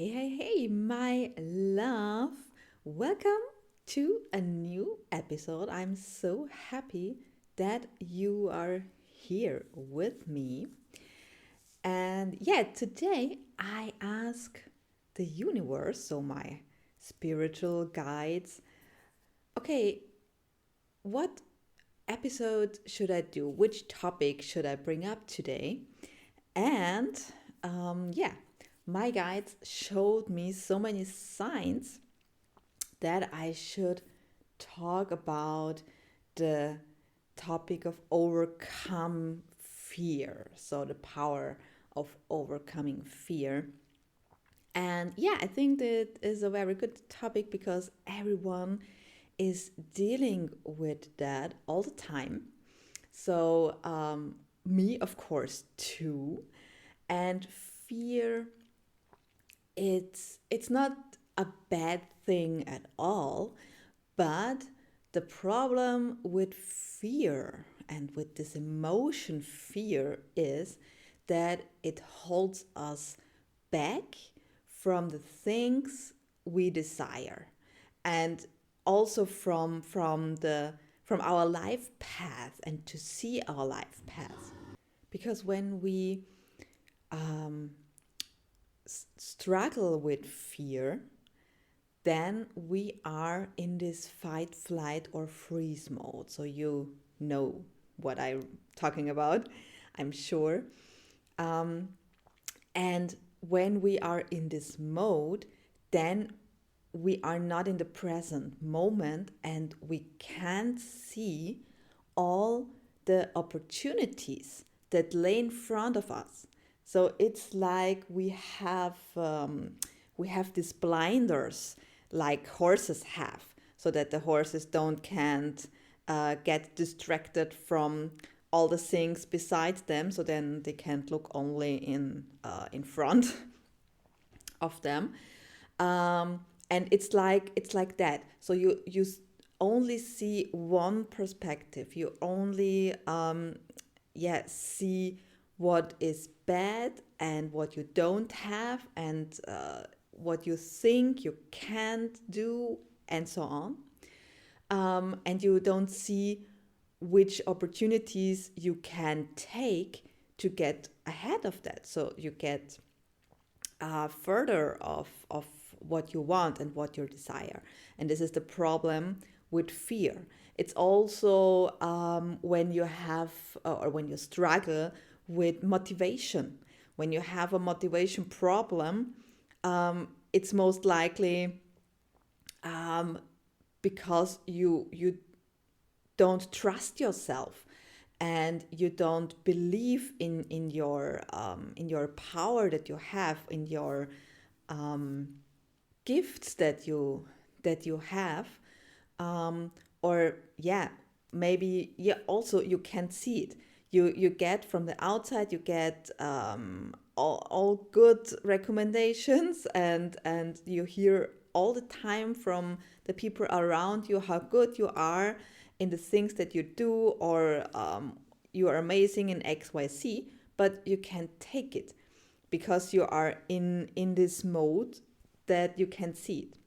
Hey, my love. Welcome to a new episode. I'm so happy that you are here with me. And today I ask the universe, so my spiritual guides, okay, what episode should I do? Which topic should I bring up today? And um, yeah, my guides showed me so many signs that I should talk about the topic of overcome fear. So, the power of overcoming fear. And I think that is a very good topic because everyone is dealing with that all the time. So, me, of course, too. And fear, it's not a bad thing at all, but the problem with fear and with this emotion fear is that it holds us back from the things we desire, and also from our life path, and to see our life path. Because when we um, struggle with fear, then we are in this fight, flight, or freeze mode. So you know what I'm talking about, I'm sure. Um, and when we are in this mode, then we are not in the present moment and we can't see all the opportunities that lay in front of us. So it's like we have these blinders like horses have, so that the horses don't can't get distracted from all the things beside them. So then they can't look only in front of them. And it's like that. So you only see one perspective. You only see what is bad and what you don't have, and what you think you can't do, and so on. And you don't see which opportunities you can take to get ahead of that. So you get further of what you want and what you desire. And this is the problem with fear. It's also when you have or when you struggle with motivation. When you have a motivation problem, it's most likely because you don't trust yourself, and you don't believe in your power that you have, in your gifts that you have. Or maybe also you can't see it. You get from the outside, you get all good recommendations, and you hear all the time from the people around you how good you are in the things that you do, or you are amazing in XYZ, but you can't take it because you are in this mode that you can see it.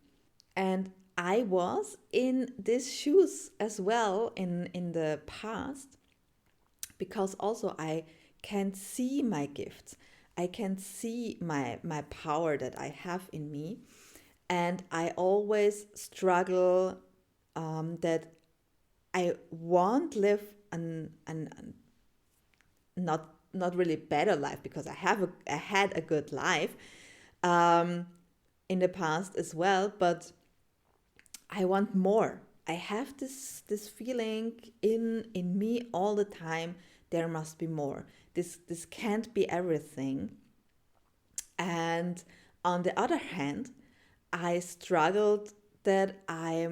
And I was in these shoes as well in the past, because also I can see my gifts. I can see my power that I have in me. And I always struggle that I won't live an not really better life, because I had a good life um, in the past as well, but I want more. I have this feeling in me all the time. There must be more. This can't be everything. And on the other hand, I struggled that I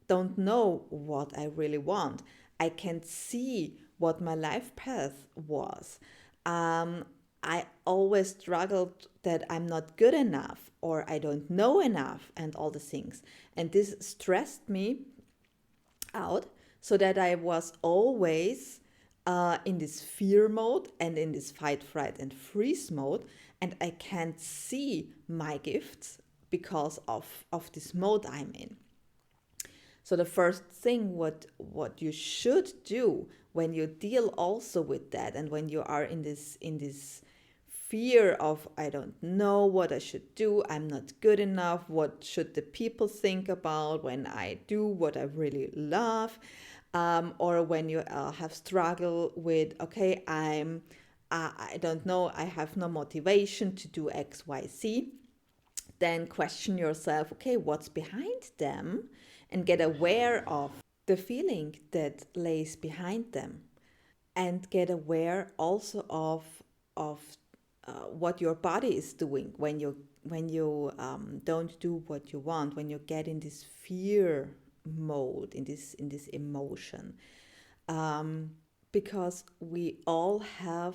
don't know what I really want. I can't see what my life path was. Um, I always struggled that I'm not good enough, or I don't know enough, and all the things. And this stressed me out, so that I was always in this fear mode and in this fight, fright, and freeze mode. and I can't see my gifts because of this mode I'm in. So the first thing what you should do when you deal also with that, and when you are in this fear of, I don't know what I should do, I'm not good enough, what should the people think about when I do what I really love, or when you have struggled with, okay, I don't know, I have no motivation to do X, Y, Z, then question yourself, okay, what's behind them, and get aware of the feeling that lays behind them, and get aware also of what your body is doing when you don't do what you want, when you get in this fear mode, in this emotion, because we all have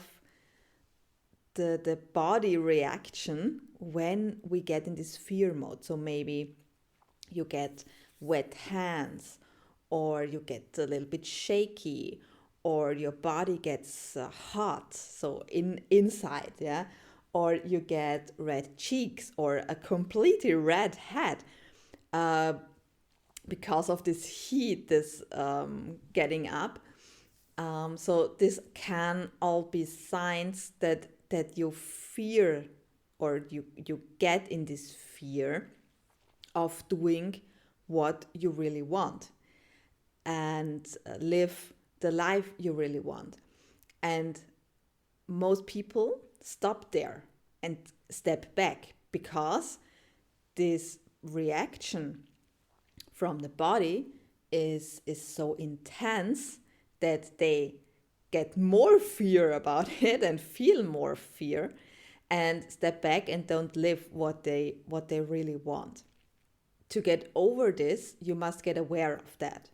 the body reaction when we get in this fear mode. So maybe you get wet hands, or you get a little bit shaky, or your body gets hot, so inside, yeah, or you get red cheeks or a completely red head, uh, because of this heat, this getting up. So this can all be signs that you fear, or you get in this fear of doing what you really want, and live the life you really want. And most people stop there and step back, because this reaction from the body is so intense that they get more fear about it and feel more fear, and step back and don't live what they really want. To get over this, you must get aware of that,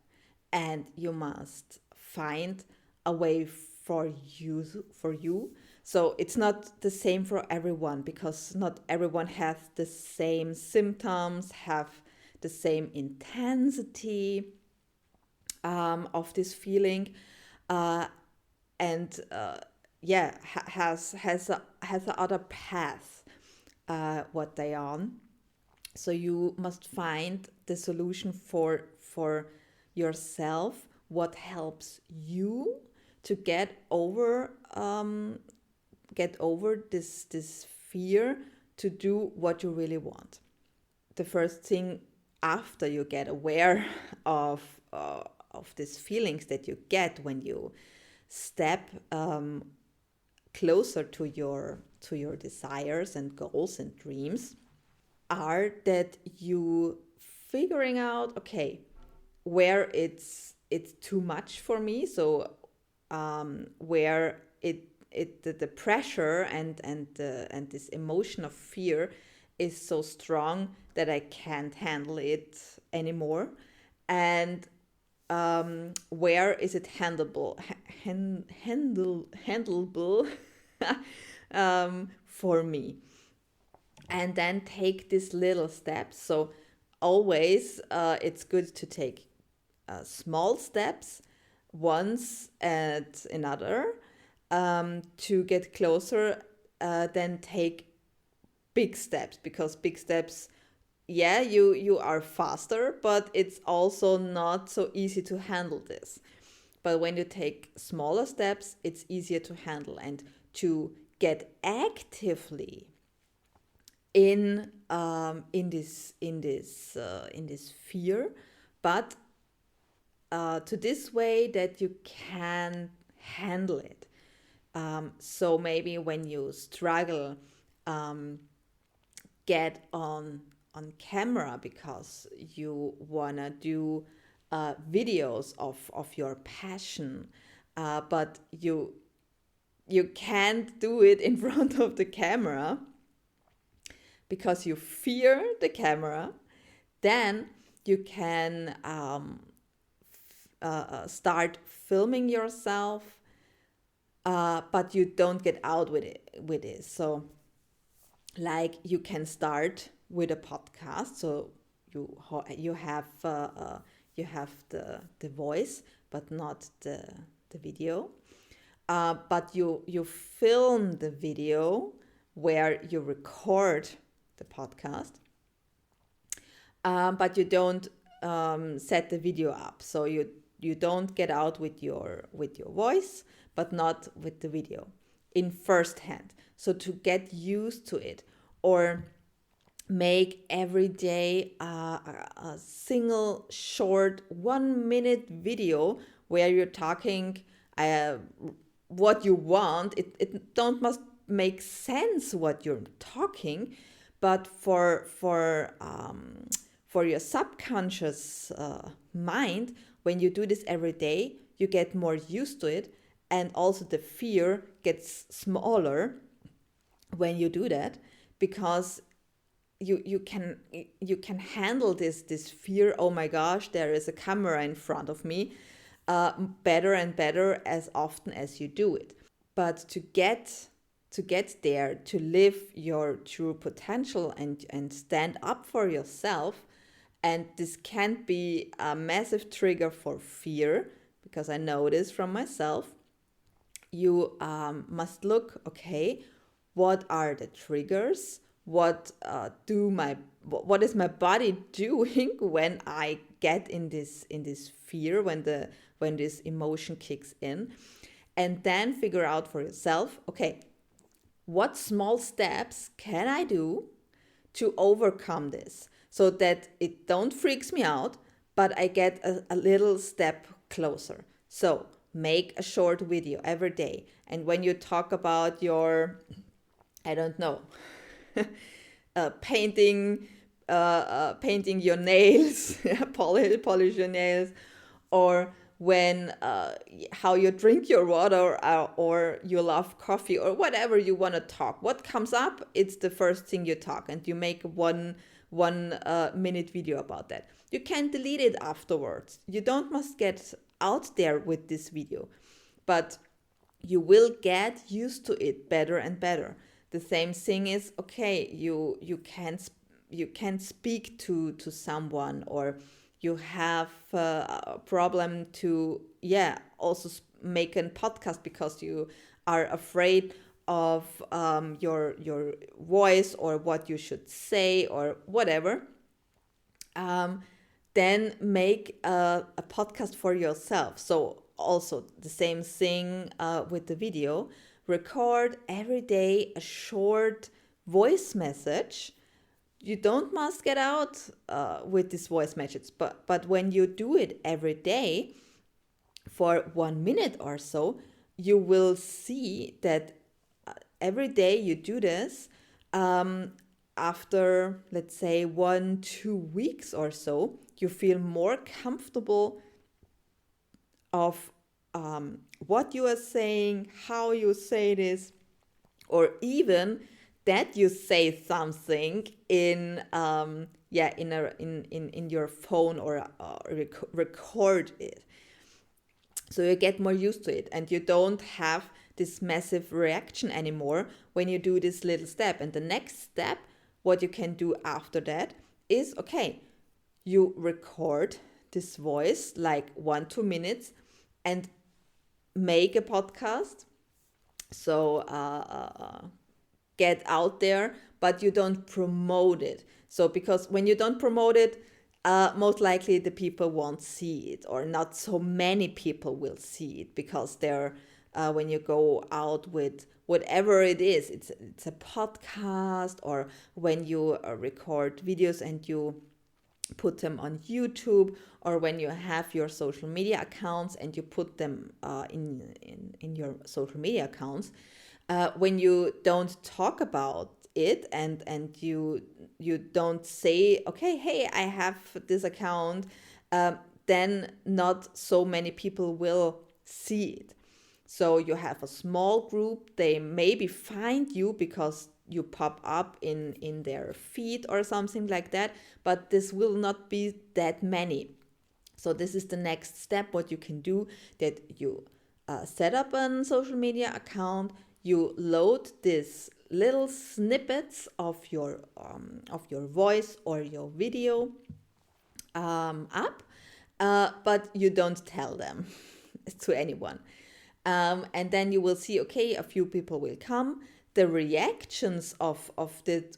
and you must find a way for you. So it's not the same for everyone, because not everyone has the same symptoms, have the same intensity of this feeling, uh, and yeah, has a other path what they are on. So you must find the solution for yourself, what helps you to get over this fear, to do what you really want. The first thing, after you get aware of these feelings that you get when you step closer to your desires and goals and dreams, are that you figuring out, okay, where it's too much for me. So where the pressure and this emotion of fear is so strong that I can't handle it anymore, and where is it handleable for me, and then take these little steps. So always it's good to take small steps once and another, to get closer, then take big steps, because big steps, yeah, you are faster, but it's also not so easy to handle this. But when you take smaller steps, it's easier to handle, and to get actively in this fear, but to this way that you can handle it. So maybe when you struggle, get on camera because you wanna do videos of your passion, but you can't do it in front of the camera because you fear the camera. Then you can start filming yourself, but you don't get out with it. So, like, you can start with a podcast. So you have the voice, but not the video. But you film the video where you record the podcast, but you don't set the video up. So you don't get out with your voice, but not with the video in first hand. So to get used to it, or make every day a single short 1 minute video where you're talking what you want. It don't must make sense what you're talking, but for your subconscious mind, when you do this every day, you get more used to it, and also the fear gets smaller when you do that, because you can handle this fear. Oh my gosh, there is a camera in front of me, better and better as often as you do it. But to get there, to live your true potential and stand up for yourself, and this can be a massive trigger for fear, because I know this from myself. You must look, okay, what are the triggers? What is my body doing when I get in this fear, when this emotion kicks in? And then figure out for yourself, okay, what small steps can I do to overcome this, so that it don't freaks me out, but I get a little step closer. So make a short video every day. And when you talk about your, I don't know, painting your nails, polish your nails, or when how you drink your water, or you love coffee, or whatever you want to talk, what comes up, it's the first thing you talk, and you make one minute video about that. You can delete it afterwards. You don't must get out there with this video, but you will get used to it better and better. The same thing is, okay, you can speak to someone, or you have a problem to also make a podcast because you are afraid of your voice, or what you should say, or whatever. Then make a podcast for yourself. So also the same thing with the video. Record every day a short voice message. You don't must get out with this voice message, but when you do it every day for 1 minute or so, you will see that every day you do this, after, let's say, 1-2 weeks or so, you feel more comfortable of what you are saying, how you say this, or even that you say something in your phone, or record it. So you get more used to it, and you don't have this massive reaction anymore when you do this little step. And the next step, what you can do after that is, okay, you record this voice like 1-2 minutes and make a podcast. So get out there, but you don't promote it. So because when you don't promote it, most likely the people won't see it, or not so many people will see it, because they're when you go out with whatever it is, it's a podcast, or when you record videos and you put them on YouTube, or when you have your social media accounts and you put them in your social media accounts, when you don't talk about it, and you don't say, okay, hey, I have this account, then not so many people will see it. So you have a small group, they maybe find you because you pop up in their feed or something like that, but this will not be that many. So this is the next step, what you can do, that you set up a social media account, you load these little snippets of your voice or your video up, but you don't tell them to anyone. And then you will see, okay, a few people will come. the reactions of that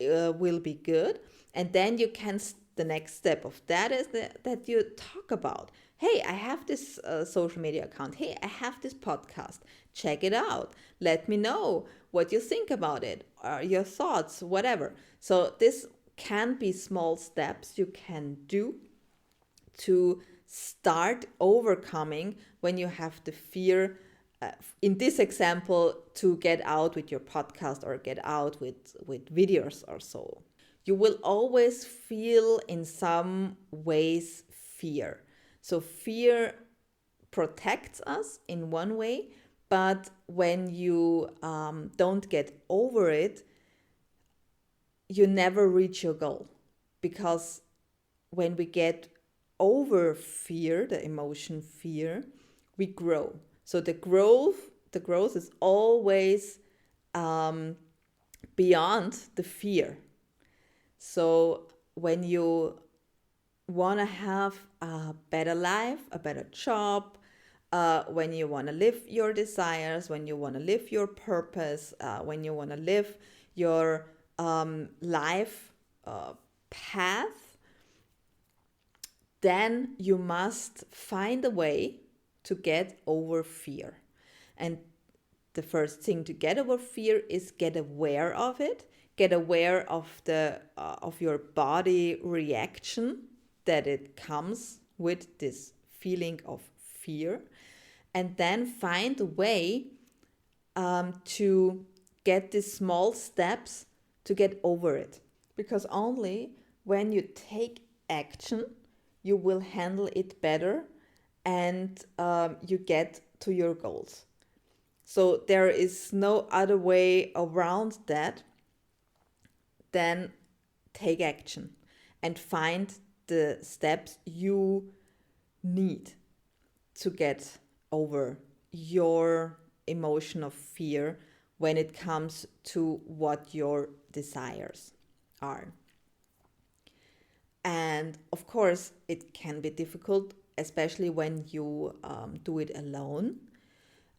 will be good. And then you can, the next step of that is that you talk about, hey, I have this social media account. Hey, I have this podcast. Check it out. Let me know what you think about it, or your thoughts, whatever. So this can be small steps you can do to start overcoming when you have the fear, in this example, to get out with your podcast or get out with videos or so. You will always feel in some ways fear. So fear protects us in one way, but when you don't get over it, you never reach your goal. Because when we get over fear, the emotion fear, we grow. So the growth is always beyond the fear. So when you want to have a better life, a better job, when you want to live your desires, when you want to live your purpose, when you want to live your life path, then you must find a way to get over fear. And the first thing to get over fear is get aware of it. Get aware of of your body reaction that it comes with this feeling of fear, and then find a way to get these small steps to get over it. Because only when you take action, you will handle it better, and you get to your goals. So there is no other way around that than take action and find the steps you need to get over your emotion of fear when it comes to what your desires are. And of course, it can be difficult, especially when you do it alone.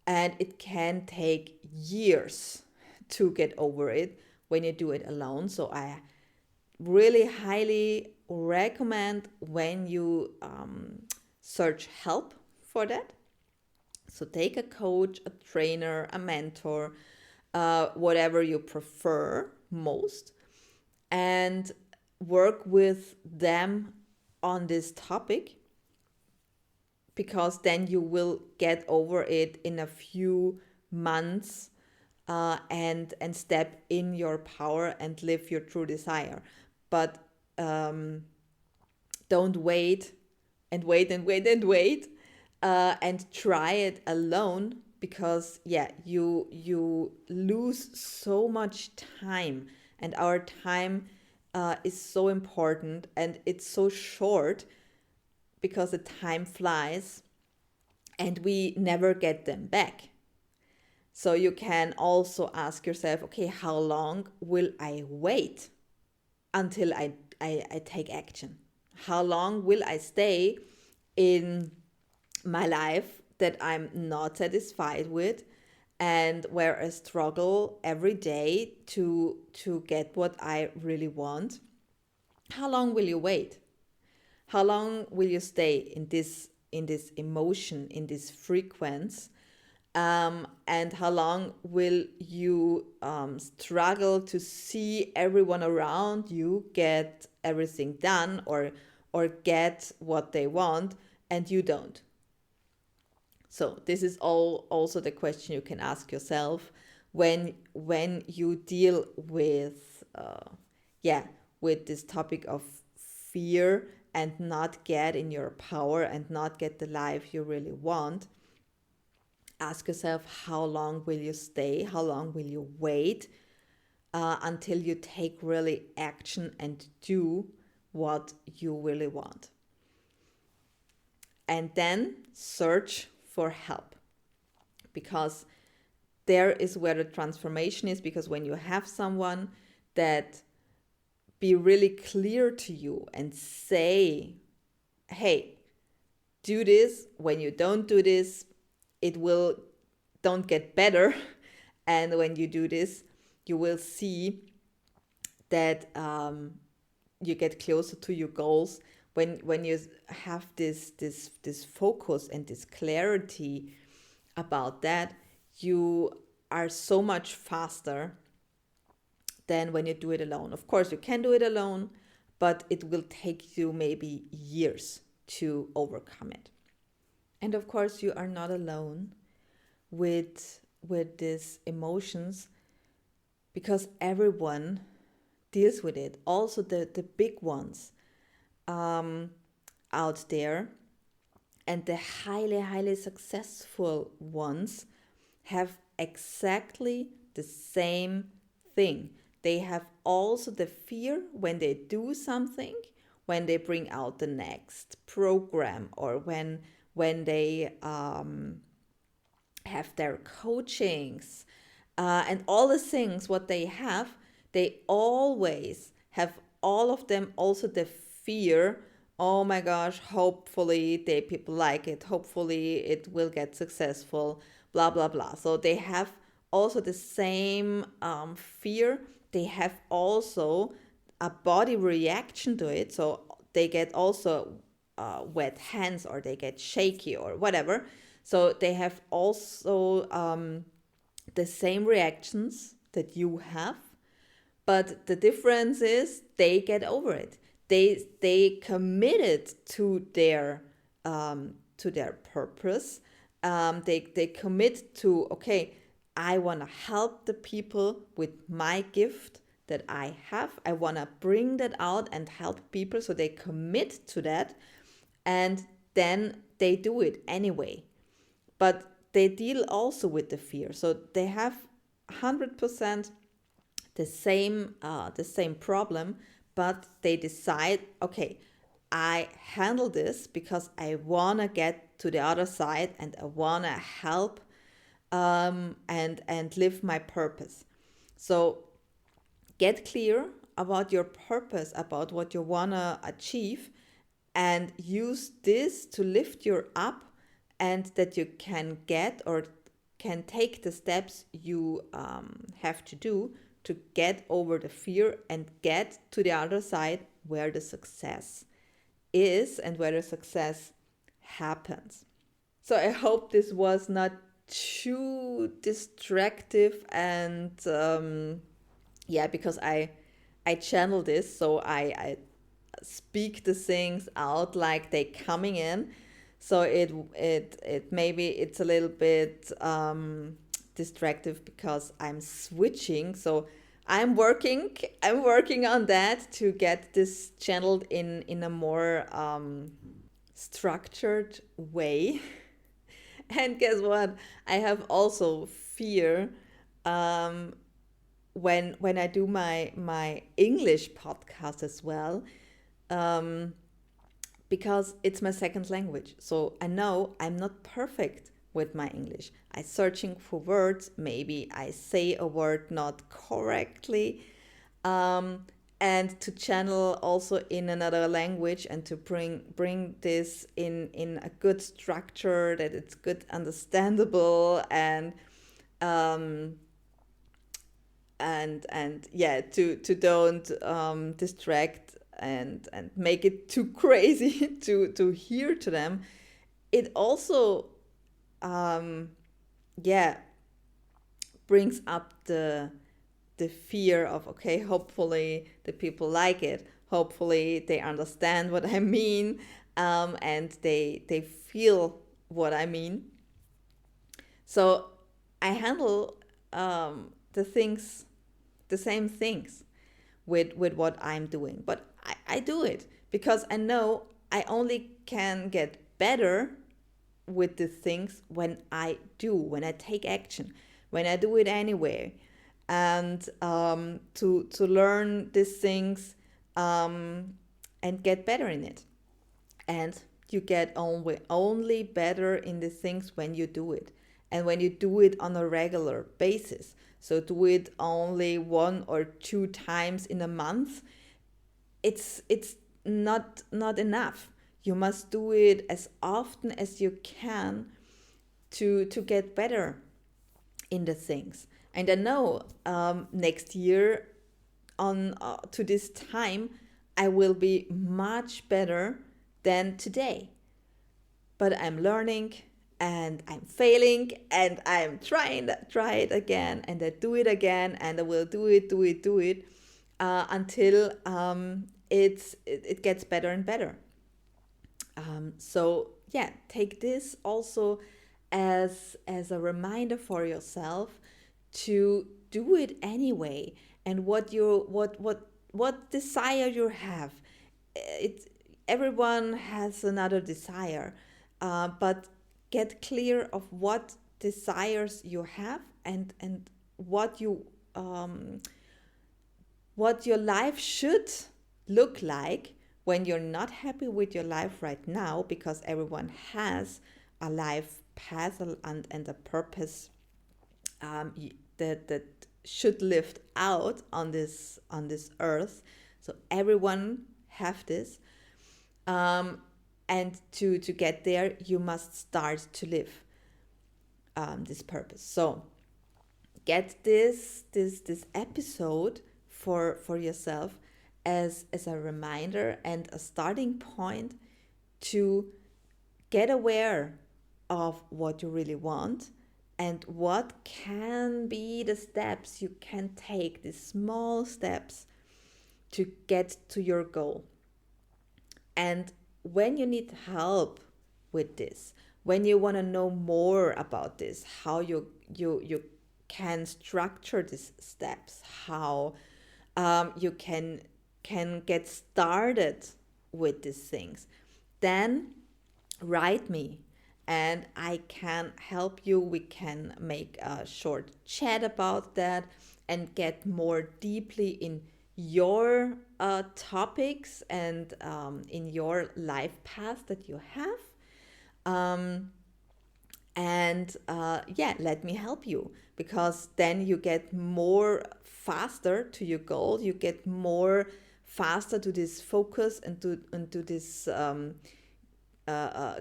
And it can take years to get over it when you do it alone. So I really highly recommend when you search help for that. So take a coach, a trainer, a mentor, whatever you prefer most, and work with them on this topic, because then you will get over it in a few months, and step in your power and live your true desire. But don't wait and wait and wait and wait, and try it alone, because you lose so much time, and our time is so important, and it's so short, because the time flies and we never get them back. So you can also ask yourself, okay, how long will I wait until I take action? How long will I stay in my life that I'm not satisfied with, and where I struggle every day to get what I really want? How long will you wait? How long will you stay in this emotion, in this frequency? And how long will you struggle to see everyone around you get everything done, or get what they want, and you don't? So this is also the question you can ask yourself when you deal with with this topic of fear, and not get in your power, and not get the life you really want. Ask yourself, how long will you stay? How long will you wait until you take really action and do what you really want? And then search for help, because there is where the transformation is. Because when you have someone that be really clear to you and say, hey, do this. When you don't do this, it will don't get better, And when you do this, you will see that you get closer to your goals when you have this focus and this clarity about that. You are so much faster than when you do it alone. Of course, you can do it alone, but it will take you maybe years to overcome it. And of course, you are not alone with these emotions, because everyone deals with it. Also, the big ones out there, and the highly successful ones have exactly the same thing. They have also the fear when they do something, when they bring out the next program, or when they have their coachings, and all the things what they have. They always have, all of them, also the fear. Oh my gosh, hopefully they people like it, hopefully it will get successful, blah blah blah. So they have also the same fear. They have also a body reaction to it, so they get also wet hands, or they get shaky, or whatever. So they have also the same reactions that you have, but the difference is they get over it. They committed to their purpose. They commit to, okay, I want to help the people with my gift that I have. I want to bring that out and help people. So they commit to that, and then they do it anyway. But they deal also with the fear. So they have 100% the same problem, but they decide, okay, I handle this because I want to get to the other side, and I want to help and live my purpose. So get clear about your purpose, about what you want to achieve, and use this to lift you up, and that you can get, or can take the steps you have to do to get over the fear and get to the other side where the success is and where the success happens. So I hope this was not too distractive, and yeah, because I channel this, so I speak the things out like they coming in. So it maybe it's a little bit distractive because I'm switching. So I'm working on that to get this channeled in a more structured way. And guess what? I have also fear when I do my English podcast as well, um, because it's my second language. So I know I'm not perfect with my English. I'm searching for words. Maybe I say a word not correctly. Um, and to channel also in another language, and to bring this in a good structure that it's good understandable, um, and yeah, to don't distract and make it too crazy to hear to them. It also yeah, brings up the fear of, okay, hopefully the people like it, hopefully they understand what I mean, and they feel what I mean. So I handle the things, the same things with what I'm doing. But I do it because I know I only can get better with the things when I take action, when I do it anyway. And to learn these things and get better in it. And you get only better in the things when you do it, and when you do it on a regular basis. So do it only 1 or 2 times in a month. It's not enough. You must do it as often as you can to get better in the things. And I know next year on to this time, I will be much better than today. But I'm learning and I'm failing and I'm trying to try it again and I do it again and I will do it until it gets better and better. So yeah, take this also as a reminder for yourself to do it anyway. And what desire you have, it everyone has another desire, but get clear of what desires you have and what you what your life should look like when you're not happy with your life right now, because everyone has a life path and a purpose that should live out on this earth. So everyone have this, and to get there, you must start to live this purpose. So get this episode for yourself as a reminder and a starting point to get aware of what you really want and what can be the steps you can take, these small steps to get to your goal. And when you need help with this, when you want to know more about this, how you can structure these steps, how you can get started with these things, then write me and I can help you. We can make a short chat about that and get more deeply in your topics and in your life path that you have. And let me help you, because then you get more faster to your goal, you get more faster to this focus and to this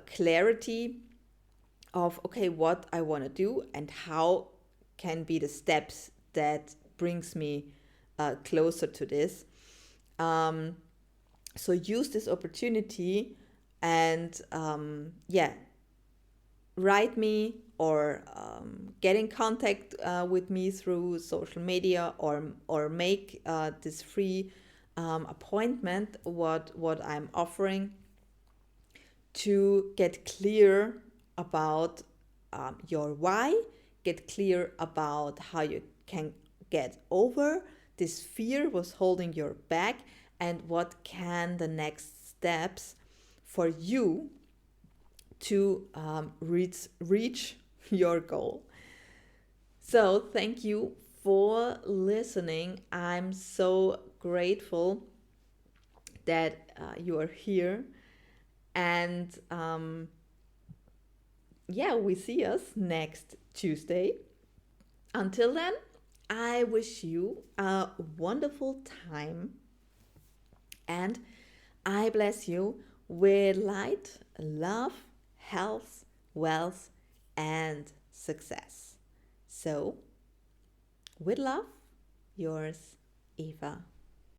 clarity of, okay, what I want to do and how can be the steps that brings me closer to this. So use this opportunity and write me or get in contact with me through social media, or make this free appointment what I'm offering, to get clear about your why, get clear about how you can get over this fear was holding you back, and what can the next steps for you to reach your goal. So thank you for listening. I'm so grateful that you are here. And we see us next Tuesday. Until then, I wish you a wonderful time, and I bless you with light, love, health, wealth, and success. So, with love, yours, Eva.